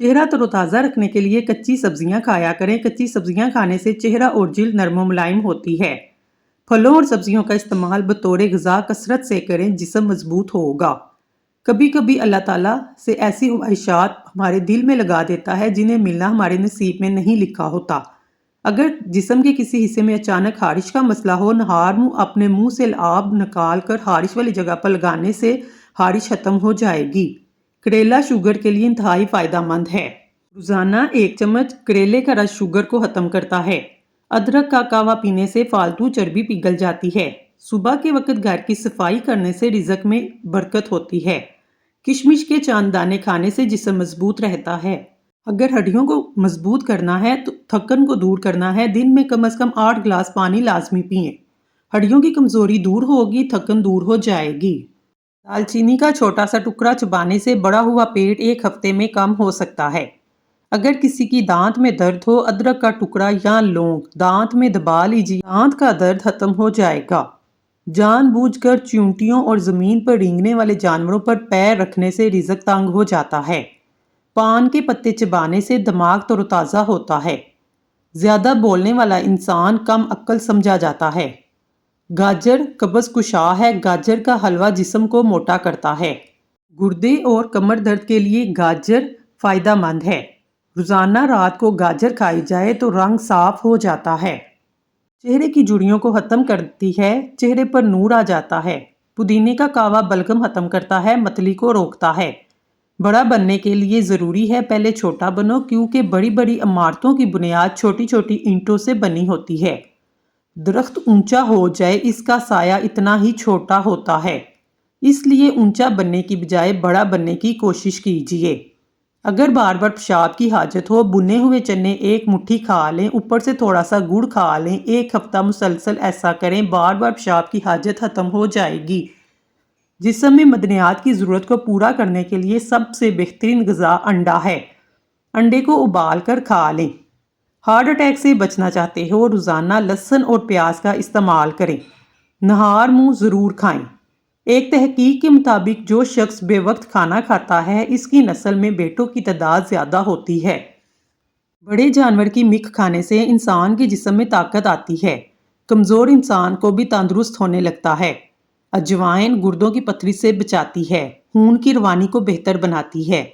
چہرہ تروتازہ رکھنے کے لیے کچی سبزیاں کھایا کریں۔ کچی سبزیاں کھانے سے چہرہ اور جلد نرم و ملائم ہوتی ہے۔ پھلوں اور سبزیوں کا استعمال بطور غذا کثرت سے کریں، جسم مضبوط ہوگا۔ کبھی کبھی اللہ تعالیٰ سے ایسی خواہشات ہمارے دل میں لگا دیتا ہے جنہیں ملنا ہمارے نصیب میں نہیں لکھا ہوتا۔ اگر جسم کے کسی حصے میں اچانک خارش کا مسئلہ ہو، نہار منہ اپنے منہ سے آب نکال کر خارش والی جگہ پر لگانے سے خارش ختم ہو جائے گی۔ کریلا شوگر کے لیے انتہائی فائدہ مند ہے۔ روزانہ 1 چمچ کریلے کا رس شوگر کو ختم کرتا ہے۔ ادرک کا قہوہ پینے سے فالتو چربی پگھل جاتی ہے۔ صبح کے وقت گھر کی صفائی کرنے سے رزق میں برکت ہوتی ہے۔ کشمش کے چاند دانے کھانے سے جسم مضبوط رہتا ہے۔ اگر ہڈیوں کو مضبوط کرنا ہے تو تھکن کو دور کرنا ہے، دن میں کم از کم 8 گلاس پانی لازمی پئیں۔ ہڈیوں کی کمزوری دور ہوگی، تھکن دور ہو جائے گی۔ دال چینی کا چھوٹا سا ٹکڑا چبانے سے بڑا ہوا پیٹ 1 ہفتے میں کم ہو سکتا ہے۔ اگر کسی کی دانت میں درد ہو، ادرک کا ٹکڑا یا لونگ دانت میں دبا لیجیے، دانت کا درد ختم ہو جائے گا۔ جان بوجھ کر چیونٹیوں اور زمین پر رینگنے والے جانوروں پر پیر رکھنے سے رزق تنگ ہو جاتا ہے۔ پان کے پتے چبانے سے دماغ تروتازہ ہوتا ہے۔ زیادہ بولنے والا انسان کم عقل سمجھا جاتا ہے۔ گاجر قبض کشا ہے۔ گاجر کا حلوہ جسم کو موٹا کرتا ہے۔ گردے اور کمر درد کے لیے گاجر فائدہ مند ہے۔ روزانہ رات کو گاجر کھائی جائے تو رنگ صاف ہو جاتا ہے۔ چہرے کی جھریوں کو ختم کرتی ہے، چہرے پر نور آ جاتا ہے۔ پودینے کا قہوہ بلغم ختم کرتا ہے، متلی کو روکتا ہے۔ بڑا بننے کے لیے ضروری ہے پہلے چھوٹا بنو، کیونکہ بڑی بڑی عمارتوں کی بنیاد چھوٹی چھوٹی اینٹوں سے بنی ہوتی ہے۔ درخت اونچا ہو جائے، اس کا سایہ اتنا ہی چھوٹا ہوتا ہے۔ اس لیے اونچا بننے کی بجائے بڑا بننے کی کوشش کیجیے۔ اگر بار بار پیشاب کی حاجت ہو، بنے ہوئے چنے 1 مٹھی کھا لیں، اوپر سے تھوڑا سا گڑ کھا لیں۔ 1 ہفتہ مسلسل ایسا کریں، بار بار پیشاب کی حاجت ختم ہو جائے گی۔ جسم میں معدنیات کی ضرورت کو پورا کرنے کے لیے سب سے بہترین غذا انڈا ہے۔ انڈے کو ابال کر کھا لیں۔ ہارٹ اٹیک سے بچنا چاہتے ہو، روزانہ لہسن اور پیاز کا استعمال کریں۔ نہار منہ ضرور کھائیں۔ ایک تحقیق کے مطابق جو شخص بے وقت کھانا کھاتا ہے، اس کی نسل میں بیٹوں کی تعداد زیادہ ہوتی ہے۔ بڑے جانور کی مکھ کھانے سے انسان کے جسم میں طاقت آتی ہے۔ کمزور انسان کو بھی تندرست ہونے لگتا ہے۔ اجوائن گردوں کی پتھری سے بچاتی ہے، خون کی روانی کو بہتر بناتی ہے۔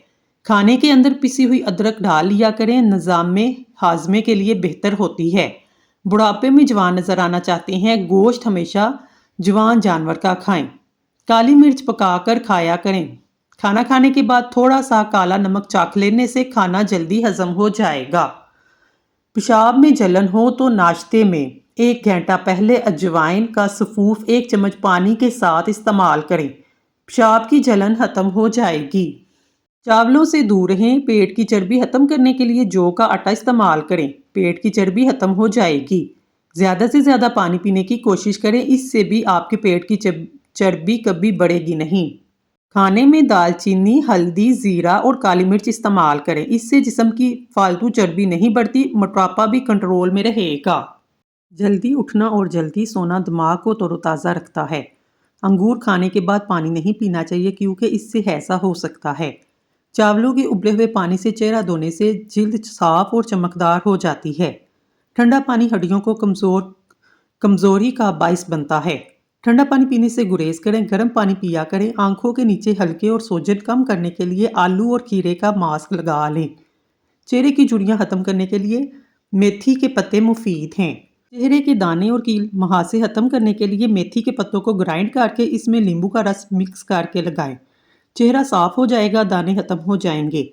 کھانے کے اندر پسی ہوئی ادرک ڈال لیا کریں، نظام ہاضمے کے لیے بہتر ہوتی ہے۔ بڑھاپے میں جوان نظر آنا چاہتے ہیں، گوشت ہمیشہ جوان جانور کا کھائیں۔ کالی مرچ پکا کر کھایا کریں۔ کھانا کھانے کے بعد تھوڑا سا کالا نمک چاکھ لینے سے کھانا جلدی ہضم ہو جائے گا۔ پیشاب میں جلن ہو تو ناشتے میں 1 گھنٹہ پہلے اجوائن کا سفوف 1 چمچ پانی کے ساتھ استعمال کریں۔ پیشاب کی جلن ختم ہو جائے گی۔ چاولوں سے دور رہیں۔ پیٹ کی چربی ختم کرنے کے لیے جو کا آٹا استعمال کریں، پیٹ کی چربی ختم ہو جائے گی۔ زیادہ سے زیادہ پانی پینے کی کوشش کریں، اس سے بھی آپ کے پیٹ کی چربی کبھی بڑھے گی نہیں۔ کھانے میں دال چینی، ہلدی، زیرہ اور کالی مرچ استعمال کریں، اس سے جسم کی فالتو چربی نہیں بڑھتی، موٹاپا بھی کنٹرول میں رہے گا۔ جلدی اٹھنا اور جلدی سونا دماغ کو تروتازہ رکھتا ہے۔ انگور کھانے کے بعد پانی نہیں پینا چاہیے، کیونکہ اس سے ہیضہ ہو سکتا ہے۔ چاولوں کے ابلے ہوئے پانی سے چہرہ دھونے سے جلد صاف اور چمکدار ہو جاتی ہے۔ ٹھنڈا پانی ہڈیوں کو کمزوری کا باعث بنتا ہے۔ ٹھنڈا پانی پینے سے گریز کریں، گرم پانی پیا کریں۔ آنکھوں کے نیچے ہلکے اور سوجن کم کرنے کے لیے آلو اور کھیرے کا ماسک لگا لیں۔ چہرے کی جھریاں ختم کرنے کے لیے میتھی کے پتے مفید ہیں۔ چہرے کے دانے اور کیل مہاسے ختم کرنے کے لیے میتھی کے پتوں کو گرائنڈ کر کے اس میں لیمبو کا رس مکس کر کے لگائیں۔ چہرہ صاف ہو جائے گا، دانے ختم ہو جائیں گے۔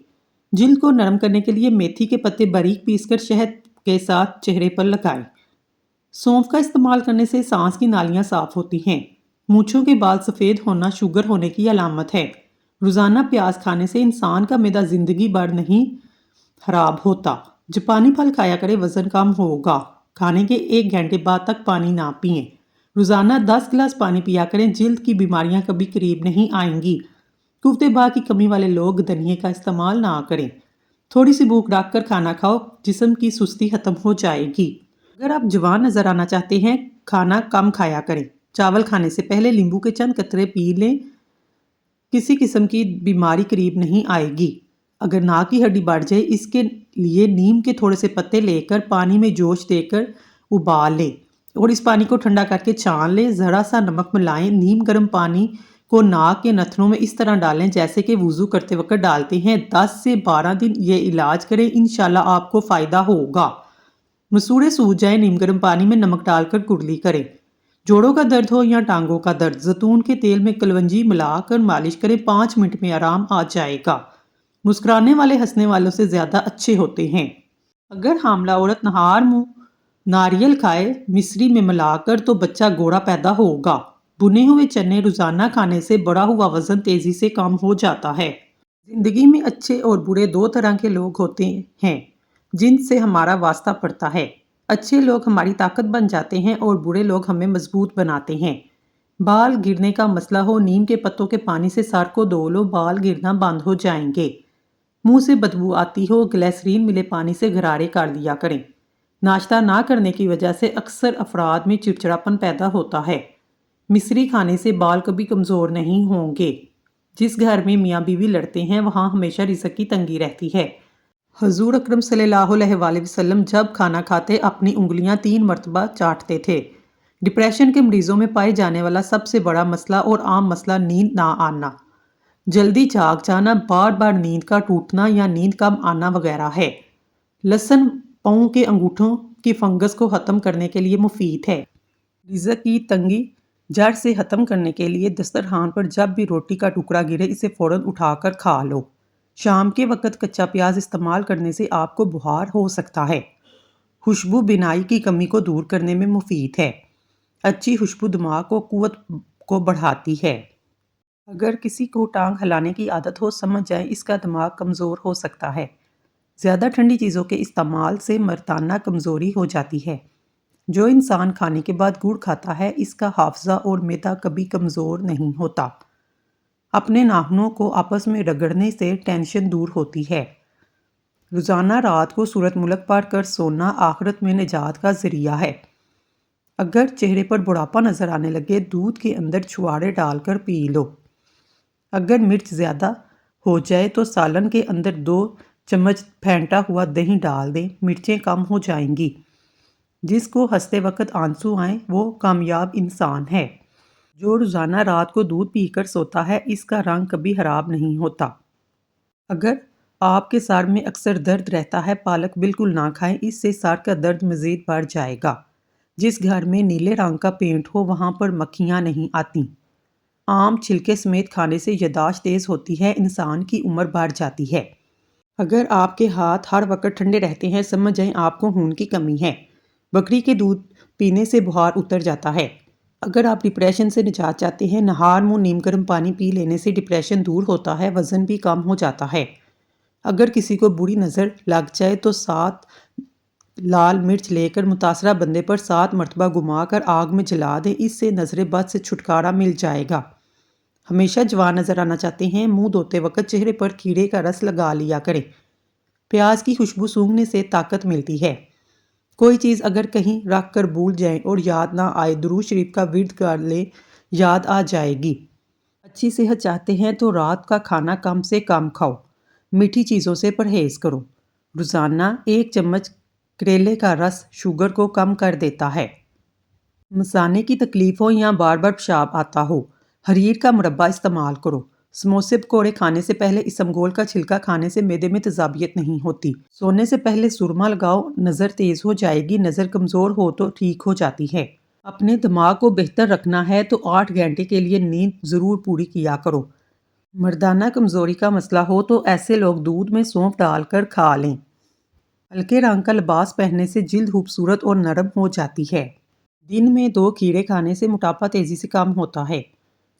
جلد کو نرم کرنے کے لیے میتھی کے پتے باریک پیس کر شہد کے ساتھ چہرے پر لگائیں۔ سونف کا استعمال کرنے سے سانس کی نالیاں صاف ہوتی ہیں۔ مونچھوں کے بال سفید ہونا شوگر ہونے کی علامت ہے۔ روزانہ پیاز کھانے سے انسان کا معدہ زندگی بھر نہیں خراب ہوتا۔ جاپانی پھل کھایا کرے، وزن کم ہوگا۔ کھانے کے 1 گھنٹے بعد تک پانی نہ پئیں۔ روزانہ 10 گلاس پانی پیا کریں، جلد کی بیماریاں کبھی قریب نہیں آئیں گی۔ قوت بہا کی کمی والے لوگ دھنیے کا استعمال نہ کریں۔ تھوڑی سی بھوک رکھ کر کھانا کھاؤ، جسم کی سستی ختم ہو جائے گی۔ اگر آپ جوان نظر آنا چاہتے ہیں، کھانا کم کھایا کریں۔ چاول کھانے سے پہلے لیمبو کے چند قطرے پی لیں، کسی قسم کی بیماری قریب نہیں آئے گی۔ اگر ناک کی ہڈی بڑھ جائے اس کے لیے نیم کے تھوڑے سے پتے لے کر پانی میں جوش دے کر ابال لیں اور اس پانی کو ٹھنڈا کر کے چھان لیں، ذرا سا نمک ملائیں، نیم گرم پانی کو ناک کے نتنوں میں اس طرح ڈالیں جیسے کہ وضو کرتے وقت ڈالتے ہیں۔ 10 سے 12 دن یہ علاج کریں، انشاءاللہ آپ کو فائدہ ہوگا۔ مسوڑے سوج جائیں، نیم گرم پانی میں نمک ڈال کر کرلی کریں۔ جوڑوں کا درد ہو یا ٹانگوں کا درد، زیتون کے تیل میں کلونجی ملا کر مالش کریں، 5 منٹ میں آرام آ جائے گا۔ مسکرانے والے ہنسنے والوں سے زیادہ اچھے ہوتے ہیں۔ اگر حاملہ عورت نہار منہ ناریل کھائے مصری میں ملا کر تو بچہ گوڑا پیدا ہوگا۔ بنے ہوئے چنے روزانہ کھانے سے بڑھا ہوا وزن تیزی سے کم ہو جاتا ہے۔ زندگی میں اچھے اور برے 2 طرح کے لوگ ہوتے ہیں جن سے ہمارا واسطہ پڑتا ہے۔ اچھے لوگ ہماری طاقت بن جاتے ہیں اور برے لوگ ہمیں مضبوط بناتے ہیں۔ بال گرنے کا مسئلہ ہو، نیم کے پتوں کے پانی سے سر کو دھو لو، بال گرنا بند ہو جائیں گے۔ منہ سے بدبو آتی ہو، گلیسرین ملے پانی سے غرارے کر لیا کریں۔ ناشتہ نہ کرنے کی وجہ سے اکثر افراد میں چڑچڑاپن پیدا ہوتا ہے۔ مصری کھانے سے بال کبھی کمزور نہیں ہوں گے۔ جس گھر میں میاں بیوی لڑتے ہیں وہاں ہمیشہ رزق کی تنگی رہتی ہے۔ حضور اکرم صلی اللہ علیہ وآلہ وسلم جب کھانا کھاتے اپنی انگلیاں 3 مرتبہ چاٹتے تھے۔ ڈپریشن کے مریضوں میں پائے جانے والا سب سے بڑا مسئلہ اور عام مسئلہ نیند نہ آنا، جلدی جاگ جانا، بار بار نیند کا ٹوٹنا یا نیند کم آنا وغیرہ ہے۔ لہسن پاؤں کے انگوٹھوں کی فنگس کو ختم کرنے کے لیے مفید ہے۔ رزق کی تنگی جڑ سے ختم کرنے کے لیے دسترخوان پر جب بھی روٹی کا ٹکڑا گرے اسے فوراً اٹھا کر کھا لو۔ شام کے وقت کچا پیاز استعمال کرنے سے آپ کو بخار ہو سکتا ہے۔ خوشبو بینائی کی کمی کو دور کرنے میں مفید ہے۔ اچھی خوشبو دماغ کو قوت کو بڑھاتی ہے۔ اگر کسی کو ٹانگ ہلانے کی عادت ہو، سمجھ جائیں اس کا دماغ کمزور ہو سکتا ہے۔ زیادہ ٹھنڈی چیزوں کے استعمال سے مردانہ کمزوری ہو جاتی ہے۔ جو انسان کھانے کے بعد گڑ کھاتا ہے اس کا حافظہ اور معدہ کبھی کمزور نہیں ہوتا۔ اپنے ناخنوں کو آپس میں رگڑنے سے ٹینشن دور ہوتی ہے۔ روزانہ رات کو سورۃ ملک پڑھ کر سونا آخرت میں نجات کا ذریعہ ہے۔ اگر چہرے پر بڑھاپا نظر آنے لگے دودھ کے اندر چھوارے ڈال کر پی لو۔ اگر مرچ زیادہ ہو جائے تو سالن کے اندر 2 چمچ پھینٹا ہوا دہی ڈال دیں، مرچیں کم ہو جائیں گی۔ جس کو ہنستے وقت آنسو آئیں وہ کامیاب انسان ہے۔ جو روزانہ رات کو دودھ پی کر سوتا ہے اس کا رنگ کبھی خراب نہیں ہوتا۔ اگر آپ کے سر میں اکثر درد رہتا ہے پالک بالکل نہ کھائیں، اس سے سر کا درد مزید بڑھ جائے گا۔ جس گھر میں نیلے رنگ کا پینٹ ہو وہاں پر مکھیاں نہیں آتی۔ آم چھلکے سمیت کھانے سے یادداشت تیز ہوتی ہے، انسان کی عمر بڑھ جاتی ہے۔ اگر آپ کے ہاتھ ہر وقت ٹھنڈے رہتے ہیں سمجھ جائیں آپ کو خون کی کمی ہے۔ بکری کے دودھ پینے سے بخار اتر جاتا ہے۔ اگر آپ ڈپریشن سے نجات چاہتے ہیں نہار منہ نیم گرم پانی پی لینے سے ڈپریشن دور ہوتا ہے، وزن بھی کم ہو جاتا ہے۔ اگر کسی کو بری نظر لگ جائے تو 7 لال مرچ لے کر متاثرہ بندے پر 7 مرتبہ گھما کر آگ میں جلا دیں، اس سے نظر بد سے چھٹکارا مل جائے گا۔ ہمیشہ جوان نظر آنا چاہتے ہیں منہ دھوتے وقت چہرے پر کھیرے کا رس لگا لیا کریں۔ پیاز کی خوشبو سونگھنے سے طاقت ملتی ہے۔ کوئی چیز اگر کہیں رکھ کر بھول جائیں اور یاد نہ آئے درود شریف کا ورد کر لیں، یاد آ جائے گی۔ اچھی صحت چاہتے ہیں تو رات کا کھانا کم سے کم کھاؤ، میٹھی چیزوں سے پرہیز کرو۔ روزانہ 1 چمچ کریلے کا رس شوگر کو کم کر دیتا ہے۔ مثانے کی تکلیف ہو یا بار بار پیشاب آتا ہو، حریر کا مربع استعمال کرو۔ سموسے پکوڑے کھانے سے پہلے اسمگول کا چھلکا کھانے سے معدے میں تیزابیت نہیں ہوتی۔ سونے سے پہلے سرما لگاؤ، نظر تیز ہو جائے گی، نظر کمزور ہو تو ٹھیک ہو جاتی ہے۔ اپنے دماغ کو بہتر رکھنا ہے تو 8 گھنٹے کے لیے نیند ضرور پوری کیا کرو۔ مردانہ کمزوری کا مسئلہ ہو تو ایسے لوگ دودھ میں سونف ڈال کر کھا لیں۔ ہلکے رنگ کا لباس پہننے سے جلد خوبصورت اور نرم ہو جاتی ہے۔ دن میں 2 کھیرے کھانے سے موٹاپا تیزی سے کم ہوتا ہے۔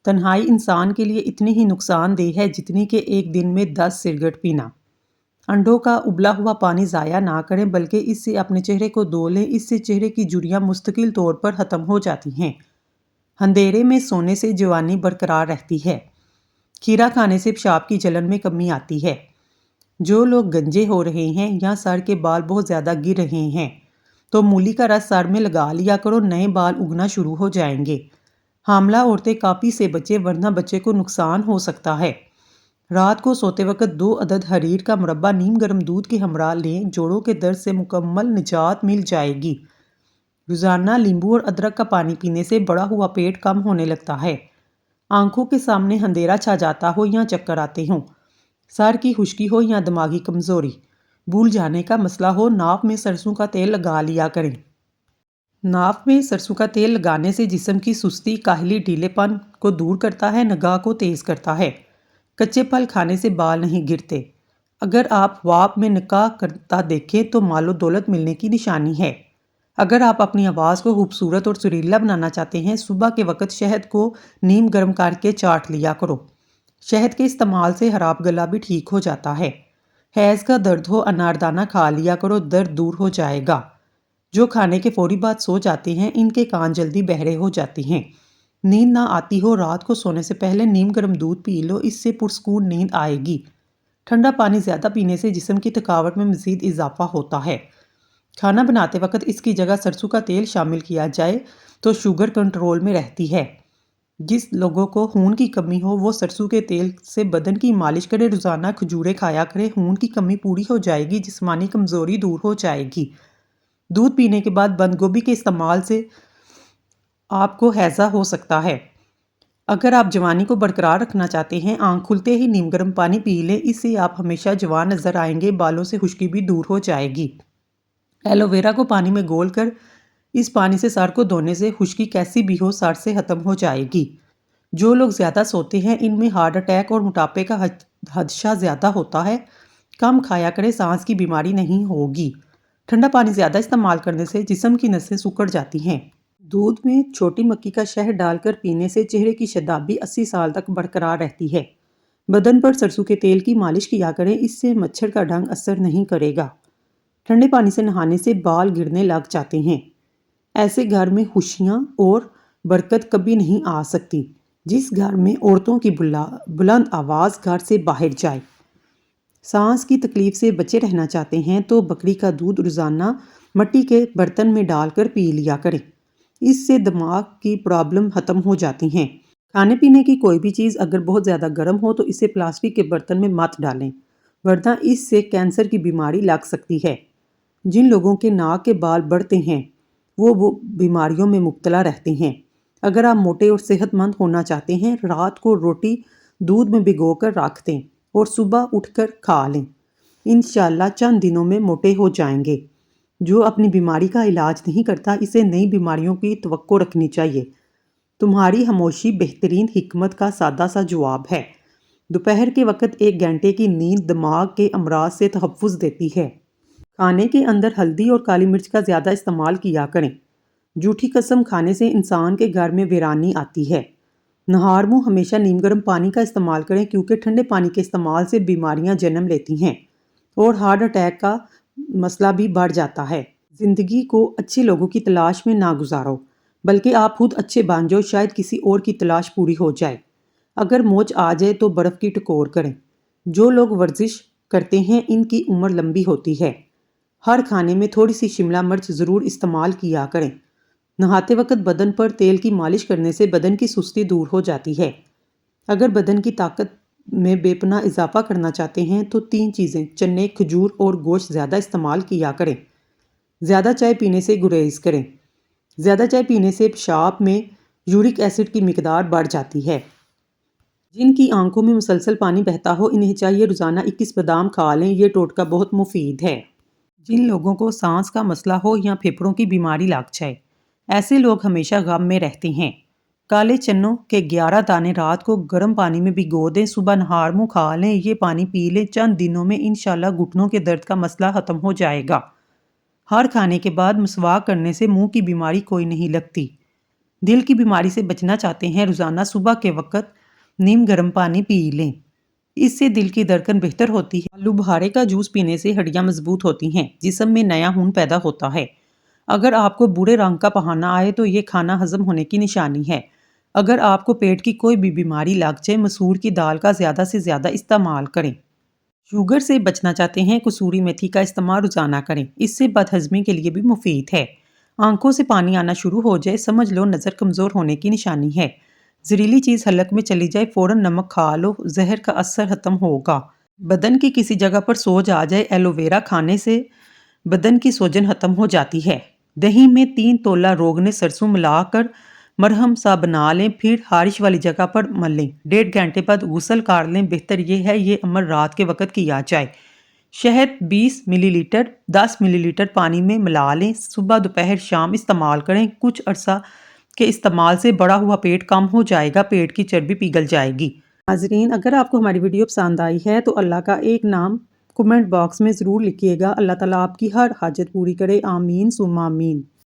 تنہائی انسان کے لیے اتنی ہی نقصان دہ ہے جتنی کہ ایک دن میں 10 سگریٹ پینا۔ انڈوں کا ابلا ہوا پانی ضائع نہ کریں بلکہ اس سے اپنے چہرے کو دھو لیں، اس سے چہرے کی جھریاں مستقل طور پر ختم ہو جاتی ہیں۔ اندھیرے میں سونے سے جوانی برقرار رہتی ہے۔ کھیرا کھانے سے پیشاب کی جلن میں کمی آتی ہے۔ جو لوگ گنجے ہو رہے ہیں یا سر کے بال بہت زیادہ گر رہے ہیں تو مولی کا رس سر میں لگا لیا کرو، نئے بال اگنا شروع ہو جائیں گے۔ حاملہ عورتیں کاپی سے بچیں ورنہ بچے کو نقصان ہو سکتا ہے۔ رات کو سوتے وقت 2 عدد حریر کا مربع نیم گرم دودھ کے ہمراہ لیں، جوڑوں کے درد سے مکمل نجات مل جائے گی۔ روزانہ لیمبو اور ادرک کا پانی پینے سے بڑا ہوا پیٹ کم ہونے لگتا ہے۔ آنکھوں کے سامنے اندھیرا چھا جاتا ہو یا چکر آتے ہوں، سر کی خشکی ہو یا دماغی کمزوری، بھول جانے کا مسئلہ ہو، ناف میں سرسوں کا تیل لگا لیا کریں۔ ناف میں سرسوں کا تیل لگانے سے جسم کی سستی، کاہلی، ڈھیلے پن کو دور کرتا ہے، نگاہ کو تیز کرتا ہے۔ کچے پھل کھانے سے بال نہیں گرتے۔ اگر آپ خواب میں نکاح کرتا دیکھیں تو مال و دولت ملنے کی نشانی ہے۔ اگر آپ اپنی آواز کو خوبصورت اور سریلا بنانا چاہتے ہیں، صبح کے وقت شہد کو نیم گرم کر کے چاٹ لیا کرو۔ شہد کے استعمال سے خراب گلا بھی ٹھیک ہو جاتا ہے۔ حیض کا درد ہو، اناردانہ کھا لیا کرو، درد دور ہو جائے گا۔ جو کھانے کے فوری بعد سو جاتے ہیں، ان کے کان جلدی بہرے ہو جاتے ہیں۔ نیند نہ آتی ہو، رات کو سونے سے پہلے نیم گرم دودھ پی لو، اس سے پرسکون نیند آئے گی۔ ٹھنڈا پانی زیادہ پینے سے جسم کی تھکاوٹ میں مزید اضافہ ہوتا ہے۔ کھانا بناتے وقت اس کی جگہ سرسوں کا تیل شامل کیا جائے تو شوگر کنٹرول میں رہتی ہے۔ جس لوگوں کو خون کی کمی ہو وہ سرسوں کے تیل سے بدن کی مالش کرے، روزانہ کھجوریں کھایا کرے، خون کی کمی پوری ہو جائے گی، جسمانی کمزوری دور ہو جائے گی۔ دودھ پینے کے بعد بند گوبھی کے استعمال سے آپ کو ہیضہ ہو سکتا ہے۔ اگر آپ جوانی کو برقرار رکھنا چاہتے ہیں، آنکھ کھلتے ہی نیم گرم پانی پی لیں، اس سے آپ ہمیشہ جوان نظر آئیں گے، بالوں سے خشکی بھی دور ہو جائے گی۔ ایلو ویرا کو پانی میں گھول کر اس پانی سے سر کو دھونے سے خشکی کیسی بھی ہو سر سے ختم ہو جائے گی۔ جو لوگ زیادہ سوتے ہیں، ان میں ہارٹ اٹیک اور موٹاپے کا خدشہ زیادہ ہوتا ہے۔ کم کھایا کرے، سانس کی بیماری نہیں ہوگی۔ ٹھنڈا پانی زیادہ استعمال کرنے سے جسم کی نسیں سکڑ جاتی ہیں۔ دودھ میں چھوٹی مکئی کا شہد ڈال کر پینے سے چہرے کی شادابی 80 سال تک برقرار رہتی ہے۔ بدن پر سرسوں کے تیل کی مالش کیا کریں، اس سے مچھر کا ڈنگ اثر نہیں کرے گا۔ ٹھنڈے پانی سے نہانے سے بال گرنے لگ جاتے ہیں۔ ایسے گھر میں خوشیاں اور برکت کبھی نہیں آ سکتی جس گھر میں عورتوں کی بلند آواز گھر سے باہر جائے۔ سانس کی تکلیف سے بچے رہنا چاہتے ہیں تو بکری کا دودھ روزانہ مٹی کے برتن میں ڈال کر پی لیا کریں، اس سے دماغ کی پرابلم ختم ہو جاتی ہیں۔ کھانے پینے کی کوئی بھی چیز اگر بہت زیادہ گرم ہو تو اسے پلاسٹک کے برتن میں مت ڈالیں، ورنہ اس سے کینسر کی بیماری لگ سکتی ہے۔ جن لوگوں کے ناک کے بال بڑھتے ہیں وہ بیماریوں میں مبتلا رہتے ہیں۔ اگر آپ موٹے اور صحت مند ہونا چاہتے ہیں، رات کو روٹی دودھ میں بھگو کر رکھ دیں اور صبح اٹھ کر کھا لیں، انشاءاللہ چند دنوں میں موٹے ہو جائیں گے۔ جو اپنی بیماری کا علاج نہیں کرتا، اسے نئی بیماریوں کی توقع رکھنی چاہیے۔ تمہاری خاموشی بہترین حکمت کا سادہ سا جواب ہے۔ دوپہر کے وقت 1 گھنٹے کی نیند دماغ کے امراض سے تحفظ دیتی ہے۔ کھانے کے اندر ہلدی اور کالی مرچ کا زیادہ استعمال کیا کریں۔ جھوٹی قسم کھانے سے انسان کے گھر میں ویرانی آتی ہے۔ نہار منہ ہمیشہ نیم گرم پانی کا استعمال کریں، کیونکہ ٹھنڈے پانی کے استعمال سے بیماریاں جنم لیتی ہیں اور ہارٹ اٹیک کا مسئلہ بھی بڑھ جاتا ہے۔ زندگی کو اچھے لوگوں کی تلاش میں نہ گزارو، بلکہ آپ خود اچھے بن جاؤ، شاید کسی اور کی تلاش پوری ہو جائے۔ اگر موچ آ جائے تو برف کی ٹکور کریں۔ جو لوگ ورزش کرتے ہیں ان کی عمر لمبی ہوتی ہے۔ ہر کھانے میں تھوڑی سی شملہ مرچ ضرور استعمال کیا کریں۔ نہاتے وقت بدن پر تیل کی مالش کرنے سے بدن کی سستی دور ہو جاتی ہے۔ اگر بدن کی طاقت میں بے پناہ اضافہ کرنا چاہتے ہیں تو 3 چیزیں چنے، کھجور اور گوشت زیادہ استعمال کیا کریں۔ زیادہ چائے پینے سے گریز کریں۔ زیادہ چائے پینے سے پیشاب میں یورک ایسڈ کی مقدار بڑھ جاتی ہے۔ جن کی آنکھوں میں مسلسل پانی بہتا ہو، انہیں چاہیے روزانہ 21 بادام کھا لیں، یہ ٹوٹکا بہت مفید ہے۔ جن لوگوں کو سانس کا مسئلہ ہو یا پھیپھڑوں کی بیماری لگ جائے، ایسے لوگ ہمیشہ غم میں رہتے ہیں۔ کالے چنوں کے 11 دانے رات کو گرم پانی میں بھگو دیں، صبح نہار منہ کھا لیں، یہ پانی پی لیں، چند دنوں میں انشاءاللہ گھٹنوں کے درد کا مسئلہ ختم ہو جائے گا۔ ہر کھانے کے بعد مسواک کرنے سے منہ کی بیماری کوئی نہیں لگتی۔ دل کی بیماری سے بچنا چاہتے ہیں، روزانہ صبح کے وقت نیم گرم پانی پی لیں، اس سے دل کی دھڑکن بہتر ہوتی ہے۔ آلو بخارے کا جوس پینے سے ہڈیاں مضبوط ہوتی ہیں، جسم میں نیا خون پیدا ہوتا ہے۔ اگر آپ کو برے رنگ کا پہانا آئے تو یہ کھانا ہضم ہونے کی نشانی ہے۔ اگر آپ کو پیٹ کی کوئی بھی بیماری لگ جائے، مسور کی دال کا زیادہ سے زیادہ استعمال کریں۔ شوگر سے بچنا چاہتے ہیں، کسوری میتھی کا استعمال روزانہ کریں، اس سے بد ہضمی کے لیے بھی مفید ہے۔ آنکھوں سے پانی آنا شروع ہو جائے، سمجھ لو نظر کمزور ہونے کی نشانی ہے۔ زہریلی چیز حلق میں چلی جائے فوراً نمک کھا لو، زہر کا اثر ختم ہوگا۔ بدن کی کسی جگہ پر سوج آ جائے، ایلو ویرا کھانے سے بدن کی سوجن ختم ہو جاتی ہے۔ دہی میں 3 تولہ روغن سرسوں ملا کر مرہم سا بنا لیں، پھر خارش والی جگہ پر مل لیں۔ 1.5 گھنٹے بعد غسل کر لیں۔ بہتر یہ ہے یہ عمل رات کے وقت کیا جائے۔ شہد 20 ملی لیٹر 10 ملی لیٹر پانی میں ملا لیں، صبح دوپہر شام استعمال کریں۔ کچھ عرصہ کے استعمال سے بڑا ہوا پیٹ کم ہو جائے گا، پیٹ کی چربی پگھل جائے گی۔ ناظرین، اگر آپ کو ہماری ویڈیو پسند آئی ہے تو اللہ کا ایک نام کمنٹ باکس میں ضرور لکھیے گا۔ اللہ تعالیٰ آپ کی ہر حاجت پوری کرے، آمین ثم آمین۔